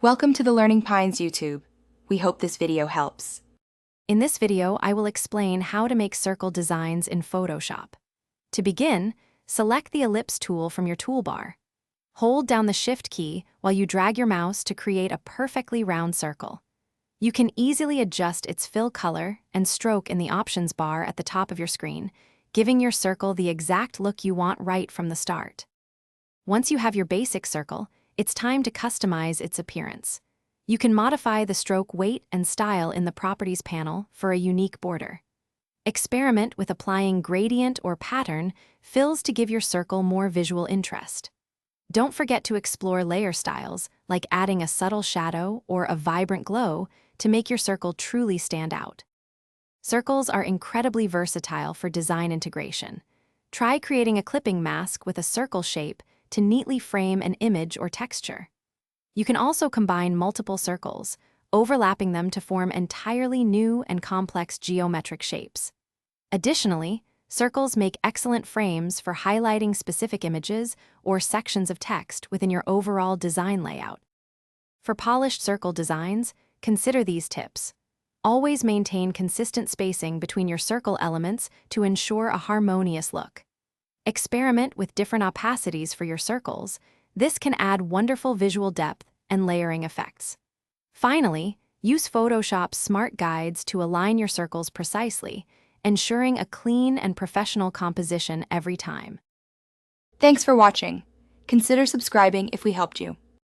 Welcome to the Learning Pines YouTube. We hope this video helps. In this video, I will explain how to make circle designs in Photoshop. To begin, select the ellipse tool from your toolbar. Hold down the Shift key while you drag your mouse to create a perfectly round circle. You can easily adjust its fill color and stroke in the options bar at the top of your screen, giving your circle the exact look you want right from the start. Once you have your basic circle, it's time to customize its appearance. You can modify the stroke weight and style in the Properties panel for a unique border. Experiment with applying gradient or pattern fills to give your circle more visual interest. Don't forget to explore layer styles, like adding a subtle shadow or a vibrant glow to make your circle truly stand out. Circles are incredibly versatile for design integration. Try creating a clipping mask with a circle shape to neatly frame an image or texture. You can also combine multiple circles, overlapping them to form entirely new and complex geometric shapes. Additionally, circles make excellent frames for highlighting specific images or sections of text within your overall design layout. For polished circle designs, consider these tips. Always maintain consistent spacing between your circle elements to ensure a harmonious look. Experiment with different opacities for your circles. This can add wonderful visual depth and layering effects. Finally, use Photoshop's smart guides to align your circles precisely, ensuring a clean and professional composition every time. Thanks for watching. Consider subscribing if we helped you.